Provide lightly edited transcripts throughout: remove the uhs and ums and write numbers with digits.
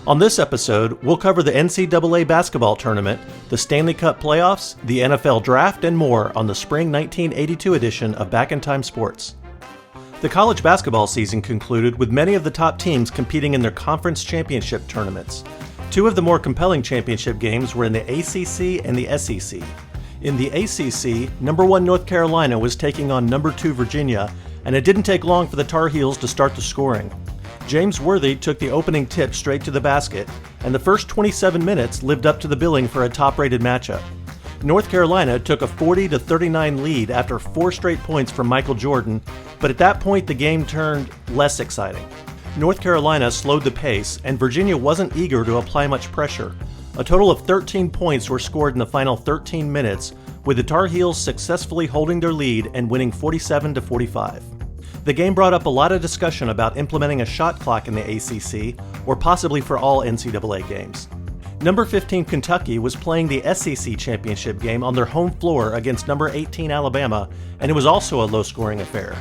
On this episode, we'll cover the NCAA Basketball Tournament, the Stanley Cup Playoffs, the NFL Draft, and more on the Spring 1982 edition of Back in Time Sports. The college basketball season concluded with many of the top teams competing in their conference championship tournaments. Two of the more compelling championship games were in the ACC and the SEC. In the ACC, number 1 North Carolina was taking on number 2 Virginia, and it didn't take long for the Tar Heels to start the scoring. James Worthy took the opening tip straight to the basket, and the first 27 minutes lived up to the billing for a top-rated matchup. North Carolina took a 40-39 lead after 4 straight points from Michael Jordan, but at that point the game turned less exciting. North Carolina slowed the pace, and Virginia wasn't eager to apply much pressure. A total of 13 points were scored in the final 13 minutes, with the Tar Heels successfully holding their lead and winning 47-45. The game brought up a lot of discussion about implementing a shot clock in the ACC, or possibly for all NCAA games. Number 15 Kentucky was playing the SEC championship game on their home floor against number 18 Alabama, and it was also a low-scoring affair.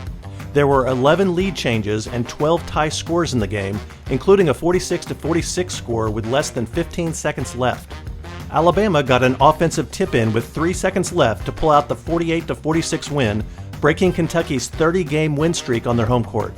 There were 11 lead changes and 12 tie scores in the game, including a 46-46 score with less than 15 seconds left. Alabama got an offensive tip-in with 3 seconds left to pull out the 48-46 win, breaking Kentucky's 30-game win streak on their home court.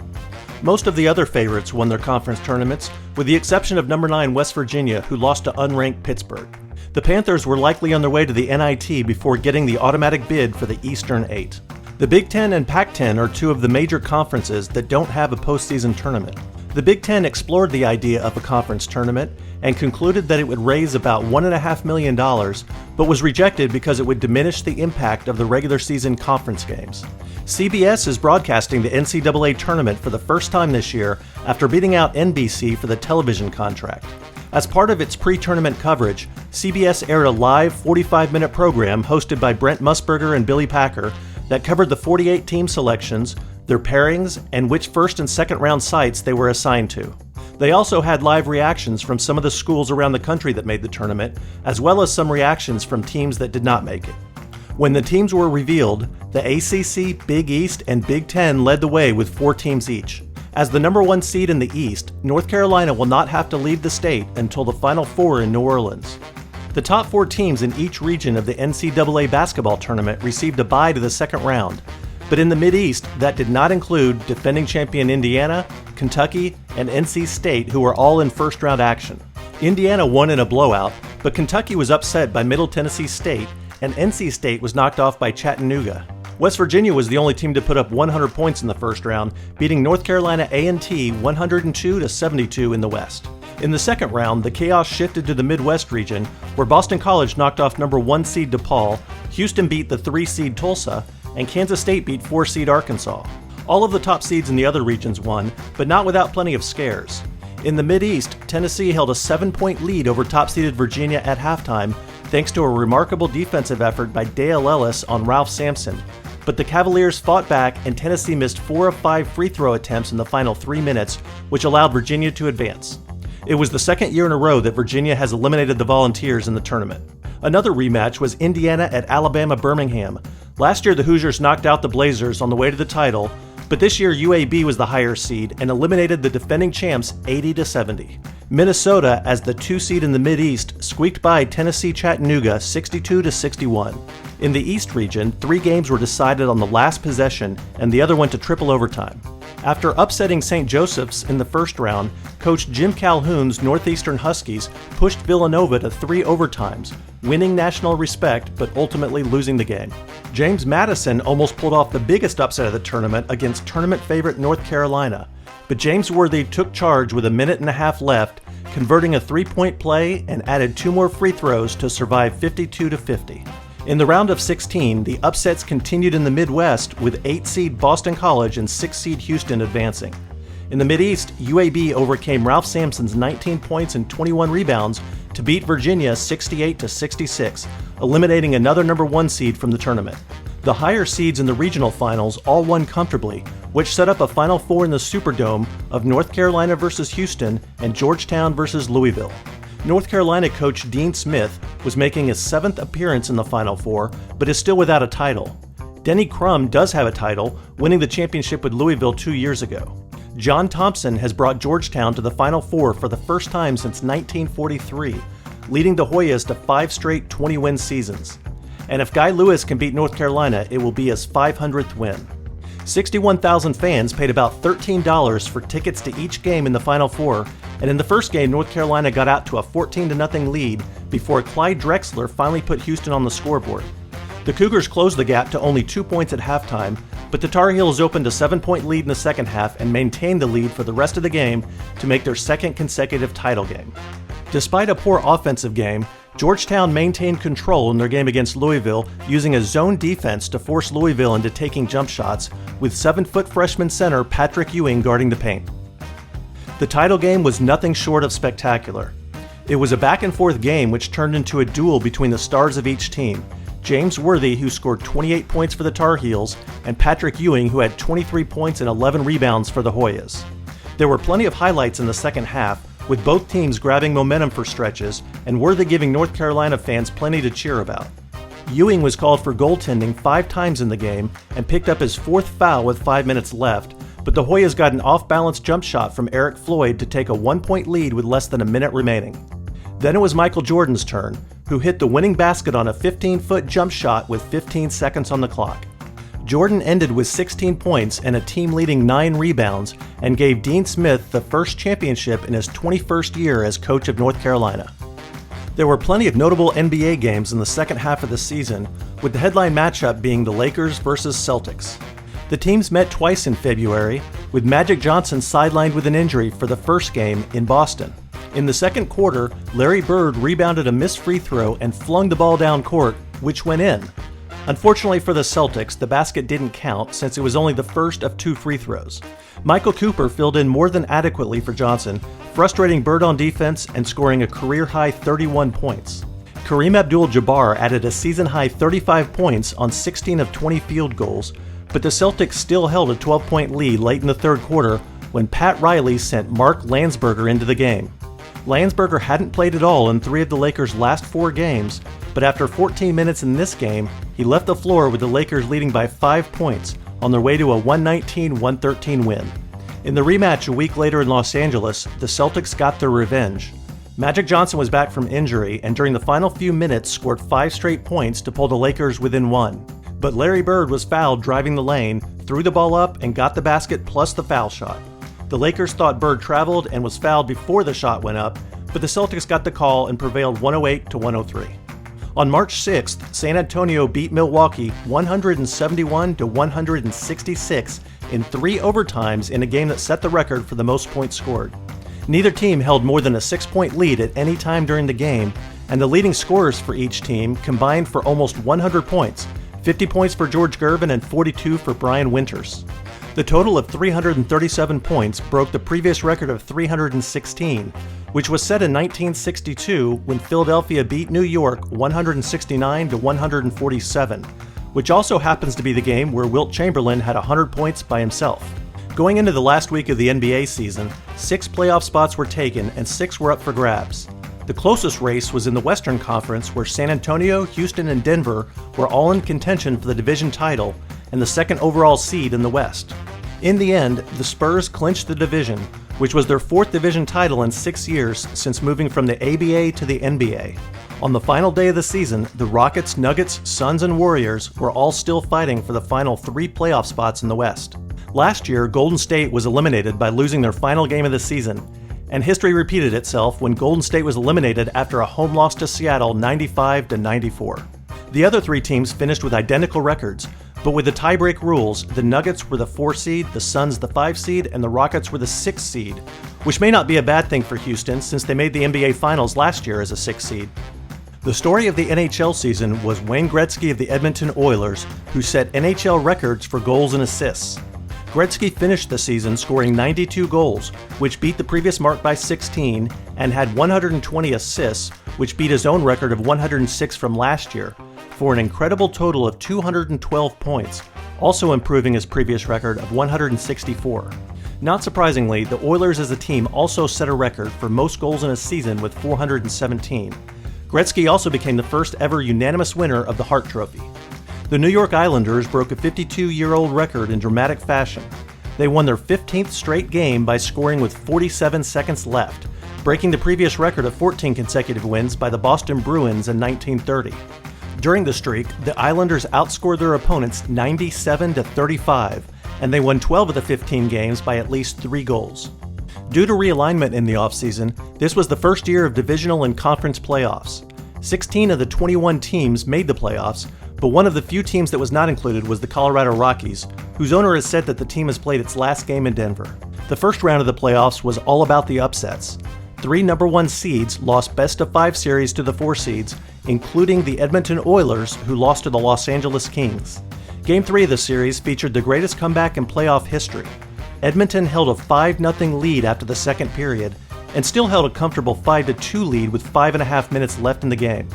Most of the other favorites won their conference tournaments, with the exception of number 9 West Virginia, who lost to unranked Pittsburgh. The Panthers were likely on their way to the NIT before getting the automatic bid for the Eastern 8. The Big Ten and Pac-10 are two of the major conferences that don't have a postseason tournament. The Big Ten explored the idea of a conference tournament and concluded that it would raise about $1.5 million, but was rejected because it would diminish the impact of the regular season conference games. CBS is broadcasting the NCAA tournament for the first time this year after beating out NBC for the television contract. As part of its pre-tournament coverage, CBS aired a live 45-minute program hosted by Brent Musburger and Billy Packer that covered the 48 team selections, their pairings, and which first and second round sites they were assigned to. They also had live reactions from some of the schools around the country that made the tournament, as well as some reactions from teams that did not make it. When the teams were revealed, the ACC, Big East, and Big Ten led the way with 4 teams each. As the number 1 seed in the East, North Carolina will not have to leave the state until the Final Four in New Orleans. The top 4 teams in each region of the NCAA basketball tournament received a bye to the second round, but in the Mid-East, that did not include defending champion Indiana, Kentucky, and NC State, who were all in first-round action. Indiana won in a blowout, but Kentucky was upset by Middle Tennessee State, and NC State was knocked off by Chattanooga. West Virginia was the only team to put up 100 points in the first round, beating North Carolina A&T 102-72 in the West. In the second round, the chaos shifted to the Midwest region, where Boston College knocked off number 1 seed DePaul, Houston beat the 3 seed Tulsa, and Kansas State beat 4 seed Arkansas. All of the top seeds in the other regions won, but not without plenty of scares. In the Mid-East, Tennessee held a 7-point lead over top-seeded Virginia at halftime, thanks to a remarkable defensive effort by Dale Ellis on Ralph Sampson. But the Cavaliers fought back, and Tennessee missed 4 of 5 free throw attempts in the final 3 minutes, which allowed Virginia to advance. It was the second year in a row that Virginia has eliminated the Volunteers in the tournament. Another rematch was Indiana at Alabama Birmingham. Last year the Hoosiers knocked out the Blazers on the way to the title, but this year UAB was the higher seed and eliminated the defending champs 80-70. Minnesota, as the 2 seed in the Mid-East, squeaked by Tennessee Chattanooga 62-61. In the East region, 3 games were decided on the last possession, and the other went to triple overtime. After upsetting St. Joseph's in the first round, coach Jim Calhoun's Northeastern Huskies pushed Villanova to 3 overtimes, winning national respect but ultimately losing the game. James Madison almost pulled off the biggest upset of the tournament against tournament favorite North Carolina, but James Worthy took charge with 1.5 minutes left, converting a 3-point play and added 2 more free throws to survive 52-50. In the round of 16, the upsets continued in the Midwest with 8 seed Boston College and 6 seed Houston advancing. In the Mid-East, UAB overcame Ralph Sampson's 19 points and 21 rebounds to beat Virginia 68-66, eliminating another number 1 seed from the tournament. The higher seeds in the regional finals all won comfortably, which set up a Final Four in the Superdome of North Carolina versus Houston and Georgetown versus Louisville. North Carolina coach Dean Smith was making his 7th appearance in the Final Four, but is still without a title. Denny Crum does have a title, winning the championship with Louisville 2 years ago. John Thompson has brought Georgetown to the Final Four for the first time since 1943, leading the Hoyas to 5 straight 20-win seasons. And if Guy Lewis can beat North Carolina, it will be his 500th win. 61,000 fans paid about $13 for tickets to each game in the Final Four, and in the first game, North Carolina got out to a 14-0 lead before Clyde Drexler finally put Houston on the scoreboard. The Cougars closed the gap to only 2 points at halftime, but the Tar Heels opened a 7-point lead in the second half and maintained the lead for the rest of the game to make their second consecutive title game. Despite a poor offensive game, Georgetown maintained control in their game against Louisville, using a zone defense to force Louisville into taking jump shots, with 7-foot freshman center Patrick Ewing guarding the paint. The title game was nothing short of spectacular. It was a back-and-forth game which turned into a duel between the stars of each team, James Worthy, who scored 28 points for the Tar Heels, and Patrick Ewing, who had 23 points and 11 rebounds for the Hoyas. There were plenty of highlights in the second half, with both teams grabbing momentum for stretches, and Worthy giving North Carolina fans plenty to cheer about. Ewing was called for goaltending 5 times in the game and picked up his 4th foul with 5 minutes left, but the Hoyas got an off-balance jump shot from Eric Floyd to take a 1-point lead with less than a minute remaining. Then it was Michael Jordan's turn, who hit the winning basket on a 15-foot jump shot with 15 seconds on the clock. Jordan ended with 16 points and a team-leading 9 rebounds and gave Dean Smith the first championship in his 21st year as coach of North Carolina. There were plenty of notable NBA games in the second half of the season, with the headline matchup being the Lakers versus Celtics. The teams met twice in February, with Magic Johnson sidelined with an injury for the first game in Boston. In the second quarter, Larry Bird rebounded a missed free throw and flung the ball down court, which went in. Unfortunately for the Celtics, the basket didn't count since it was only the first of 2 free throws. Michael Cooper filled in more than adequately for Johnson, frustrating Bird on defense and scoring a career-high 31 points. Kareem Abdul-Jabbar added a season-high 35 points on 16 of 20 field goals, but the Celtics still held a 12-point lead late in the third quarter when Pat Riley sent Mark Landsberger into the game. Landsberger hadn't played at all in 3 of the Lakers' last 4 games, but after 14 minutes in this game, he left the floor with the Lakers leading by 5 points on their way to a 119-113 win. In the rematch a week later in Los Angeles, the Celtics got their revenge. Magic Johnson was back from injury and during the final few minutes scored 5 straight points to pull the Lakers within 1. But Larry Bird was fouled driving the lane, threw the ball up, and got the basket plus the foul shot. The Lakers thought Bird traveled and was fouled before the shot went up, but the Celtics got the call and prevailed 108-103. On March 6th, San Antonio beat Milwaukee 171-166 in 3 overtimes in a game that set the record for the most points scored. Neither team held more than a 6-point lead at any time during the game, and the leading scorers for each team combined for almost 100 points, 50 points for George Gervin and 42 for Brian Winters. The total of 337 points broke the previous record of 316, which was set in 1962 when Philadelphia beat New York 169-147, which also happens to be the game where Wilt Chamberlain had 100 points by himself. Going into the last week of the NBA season, 6 playoff spots were taken and 6 were up for grabs. The closest race was in the Western Conference, where San Antonio, Houston, and Denver were all in contention for the division title and the second overall seed in the West. In the end, the Spurs clinched the division, which was their 4th division title in 6 years since moving from the ABA to the NBA. On the final day of the season, the Rockets, Nuggets, Suns, and Warriors were all still fighting for the final 3 playoff spots in the West. Last year, Golden State was eliminated by losing their final game of the season, and history repeated itself when Golden State was eliminated after a home loss to Seattle 95-94. The other 3 teams finished with identical records, but with the tiebreak rules, the Nuggets were the 4 seed, the Suns the 5 seed, and the Rockets were the 6 seed, which may not be a bad thing for Houston since they made the NBA Finals last year as a 6 seed. The story of the NHL season was Wayne Gretzky of the Edmonton Oilers, who set NHL records for goals and assists. Gretzky finished the season scoring 92 goals, which beat the previous mark by 16, and had 120 assists, which beat his own record of 106 from last year, for an incredible total of 212 points, also improving his previous record of 164. Not surprisingly, the Oilers as a team also set a record for most goals in a season with 417. Gretzky also became the first ever unanimous winner of the Hart Trophy. The New York Islanders broke a 52-year-old record in dramatic fashion. They won their 15th straight game by scoring with 47 seconds left, breaking the previous record of 14 consecutive wins by the Boston Bruins in 1930. During the streak, the Islanders outscored their opponents 97-35, and they won 12 of the 15 games by at least 3 goals. Due to realignment in the offseason, this was the first year of divisional and conference playoffs. 16 of the 21 teams made the playoffs, but one of the few teams that was not included was the Colorado Rockies, whose owner has said that the team has played its last game in Denver. The first round of the playoffs was all about the upsets. 3 number 1 seeds lost best-of-5 series to the 4 seeds, including the Edmonton Oilers, who lost to the Los Angeles Kings. Game 3 of the series featured the greatest comeback in playoff history. Edmonton held a 5-0 lead after the second period, and still held a comfortable 5-2 lead with 5.5 minutes left in the game.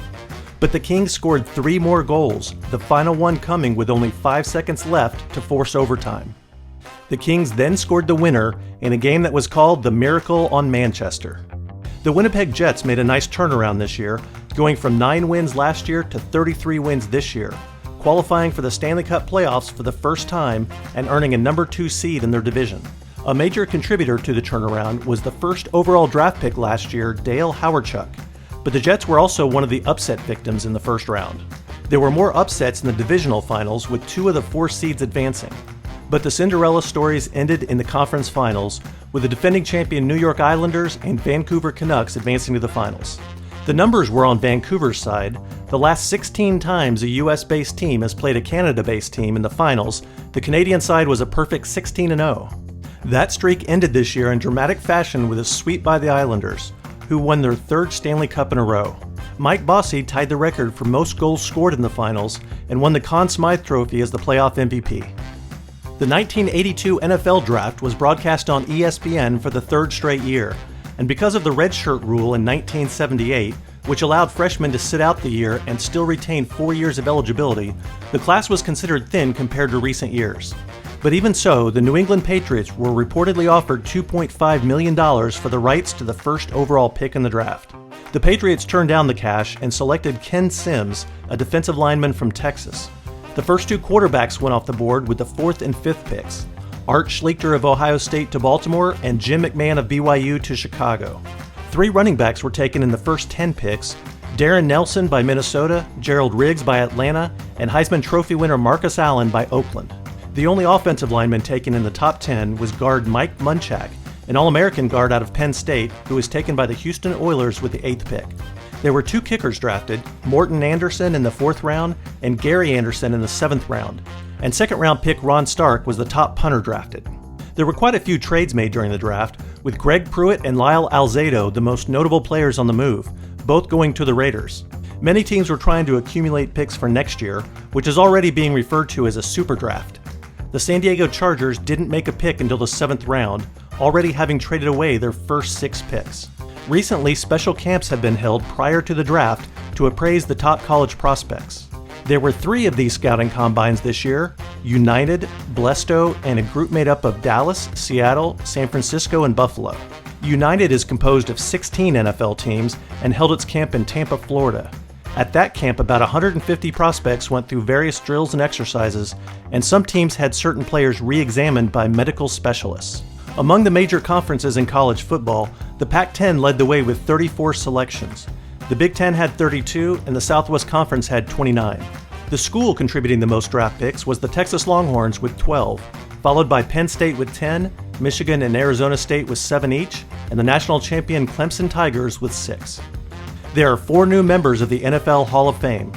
But the Kings scored 3 more goals, the final one coming with only 5 seconds left to force overtime. The Kings then scored the winner in a game that was called the Miracle on Manchester. The Winnipeg Jets made a nice turnaround this year, going from 9 wins last year to 33 wins this year, qualifying for the Stanley Cup playoffs for the first time and earning a number 2 seed in their division. A major contributor to the turnaround was the first overall draft pick last year, Dale Hawerchuk, but the Jets were also one of the upset victims in the first round. There were more upsets in the divisional finals, with 2 of the 4 seeds advancing. But the Cinderella stories ended in the conference finals, with the defending champion New York Islanders and Vancouver Canucks advancing to the finals. The numbers were on Vancouver's side. The last 16 times a US-based team has played a Canada-based team in the finals, the Canadian side was a perfect 16-0. That streak ended this year in dramatic fashion with a sweep by the Islanders, who won their 3rd Stanley Cup in a row. Mike Bossy tied the record for most goals scored in the finals and won the Conn Smythe Trophy as the playoff MVP. The 1982 NFL Draft was broadcast on ESPN for the 3rd straight year, and because of the redshirt rule in 1978, which allowed freshmen to sit out the year and still retain 4 years of eligibility, the class was considered thin compared to recent years. But even so, the New England Patriots were reportedly offered $2.5 million for the rights to the first overall pick in the draft. The Patriots turned down the cash and selected Ken Sims, a defensive lineman from Texas. The first 2 quarterbacks went off the board with the 4th and 5th picks: Art Schlichter of Ohio State to Baltimore and Jim McMahon of BYU to Chicago. 3 running backs were taken in the first 10 picks: Darren Nelson by Minnesota, Gerald Riggs by Atlanta, and Heisman Trophy winner Marcus Allen by Oakland. The only offensive lineman taken in the top 10 was guard Mike Munchak, an All-American guard out of Penn State who was taken by the Houston Oilers with the 8th pick. There were 2 kickers drafted, Morton Anderson in the 4th round and Gary Anderson in the 7th round, and 2nd round pick Ron Stark was the top punter drafted. There were quite a few trades made during the draft, with Greg Pruitt and Lyle Alzado the most notable players on the move, both going to the Raiders. Many teams were trying to accumulate picks for next year, which is already being referred to as a super draft. The San Diego Chargers didn't make a pick until the 7th round, already having traded away their first 6 picks. Recently, special camps have been held prior to the draft to appraise the top college prospects. There were 3 of these scouting combines this year: United, Blesto, and a group made up of Dallas, Seattle, San Francisco, and Buffalo. United is composed of 16 NFL teams and held its camp in Tampa, Florida. At that camp, about 150 prospects went through various drills and exercises, and some teams had certain players re-examined by medical specialists. Among the major conferences in college football, the Pac-10 led the way with 34 selections. The Big Ten had 32, and the Southwest Conference had 29. The school contributing the most draft picks was the Texas Longhorns with 12, followed by Penn State with 10, Michigan and Arizona State with 7 each, and the national champion Clemson Tigers with 6. There are 4 new members of the NFL Hall of Fame.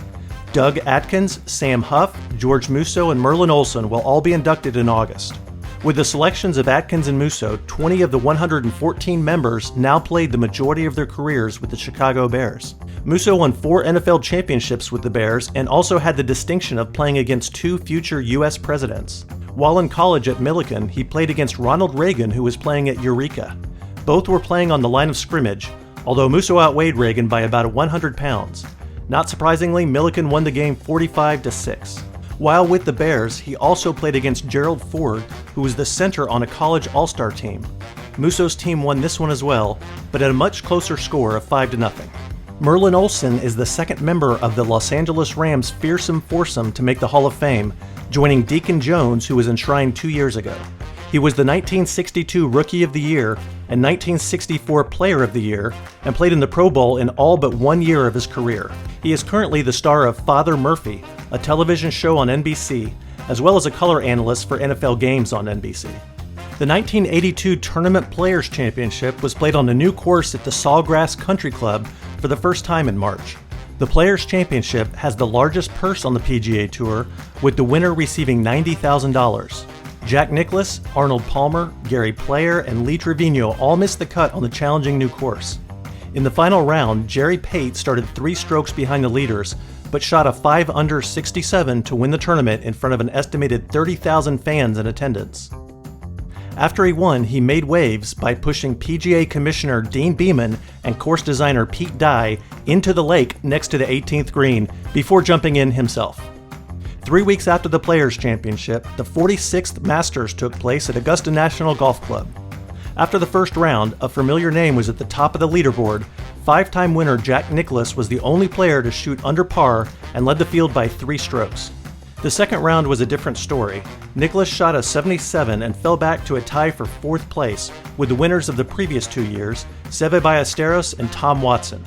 Doug Atkins, Sam Huff, George Musso, and Merlin Olsen will all be inducted in August. With the selections of Atkins and Musso, 20 of the 114 members now played the majority of their careers with the Chicago Bears. Musso won 4 NFL championships with the Bears and also had the distinction of playing against 2 future U.S. presidents. While in college at Millikan, he played against Ronald Reagan, who was playing at Eureka. Both were playing on the line of scrimmage, although Musso outweighed Reagan by about 100 pounds. Not surprisingly, Millikan won the game 45-6. While with the Bears, he also played against Gerald Ford, who was the center on a college all-star team. Musso's team won this one as well, but at a much closer score of 5-0. Merlin Olsen is the second member of the Los Angeles Rams' fearsome foursome to make the Hall of Fame, joining Deacon Jones, who was enshrined 2 years ago. He was the 1962 Rookie of the Year and 1964 Player of the Year and played in the Pro Bowl in all but 1 year of his career. He is currently the star of Father Murphy, a television show on NBC, as well as a color analyst for NFL games on NBC. The 1982 Tournament Players Championship was played on a new course at the Sawgrass Country Club for the first time in March. The Players Championship has the largest purse on the PGA Tour, with the winner receiving $90,000. Jack Nicklaus, Arnold Palmer, Gary Player, and Lee Trevino all missed the cut on the challenging new course. In the final round, Jerry Pate started 3 strokes behind the leaders, but shot a 5-under 67 to win the tournament in front of an estimated 30,000 fans in attendance. After he won, he made waves by pushing PGA Commissioner Dean Beeman and course designer Pete Dye into the lake next to the 18th green before jumping in himself. 3 weeks after the Players' Championship, the 46th Masters took place at Augusta National Golf Club. After the first round, a familiar name was at the top of the leaderboard. 5-time winner Jack Nicklaus was the only player to shoot under par and led the field by 3 strokes. The second round was a different story. Nicklaus shot a 77 and fell back to a tie for 4th place with the winners of the previous 2 years, Seve Ballesteros and Tom Watson.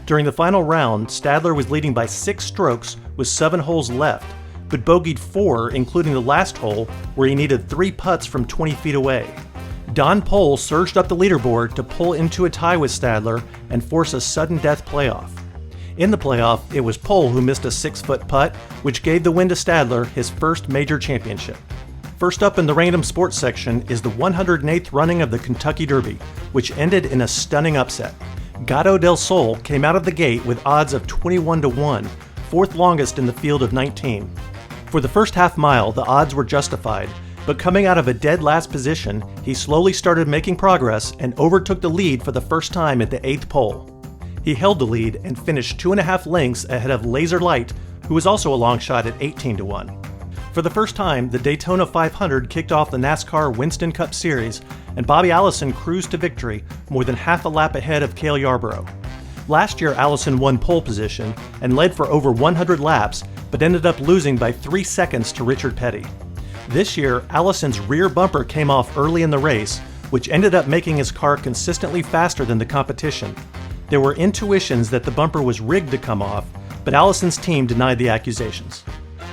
During the final round, Stadler was leading by 6 strokes with 7 holes left, but bogeyed 4, including the last hole, where he needed 3 putts from 20 feet away. Don Pohl surged up the leaderboard to pull into a tie with Stadler and force a sudden death playoff. In the playoff, it was Pohl who missed a 6-foot putt, which gave the win to Stadler, his first major championship. First up in the random sports section is the 108th running of the Kentucky Derby, which ended in a stunning upset. Gato del Sol came out of the gate with odds of 21-1, 4th longest in the field of 19. For the first half mile, the odds were justified, but coming out of a dead last position, he slowly started making progress and overtook the lead for the first time at the 8th pole. He held the lead and finished 2.5 lengths ahead of Laser Light, who was also a long shot at 18-1. For the first time, the Daytona 500 kicked off the NASCAR Winston Cup Series, and Bobby Allison cruised to victory, more than half a lap ahead of Cale Yarborough. Last year, Allison won pole position and led for over 100 laps, but ended up losing by 3 seconds to Richard Petty. This year, Allison's rear bumper came off early in the race, which ended up making his car consistently faster than the competition. There were intuitions that the bumper was rigged to come off, but Allison's team denied the accusations.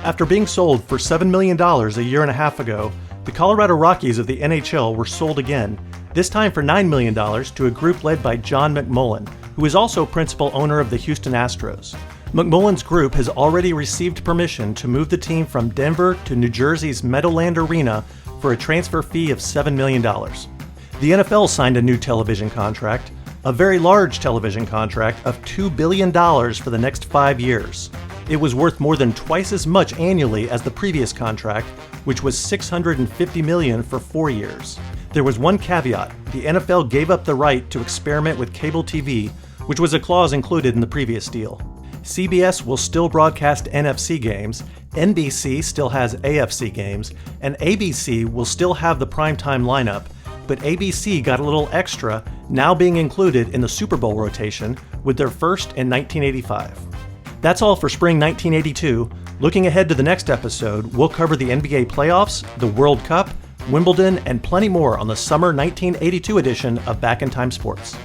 After being sold for $7 million a year and a half ago, the Colorado Rockies of the NHL were sold again, this time for $9 million to a group led by John McMullen, who is also principal owner of the Houston Astros. McMullen's group has already received permission to move the team from Denver to New Jersey's Meadowland Arena for a transfer fee of $7 million. The NFL signed a new television contract, a very large television contract of $2 billion for the next 5 years. It was worth more than twice as much annually as the previous contract, which was $650 million for 4 years. There was one caveat: the NFL gave up the right to experiment with cable TV, which was a clause included in the previous deal. CBS will still broadcast NFC games, NBC still has AFC games, and ABC will still have the primetime lineup, but ABC got a little extra, now being included in the Super Bowl rotation with their first in 1985. That's all for spring 1982. Looking ahead to the next episode, we'll cover the NBA playoffs, the World Cup, Wimbledon, and plenty more on the summer 1982 edition of Back in Time Sports.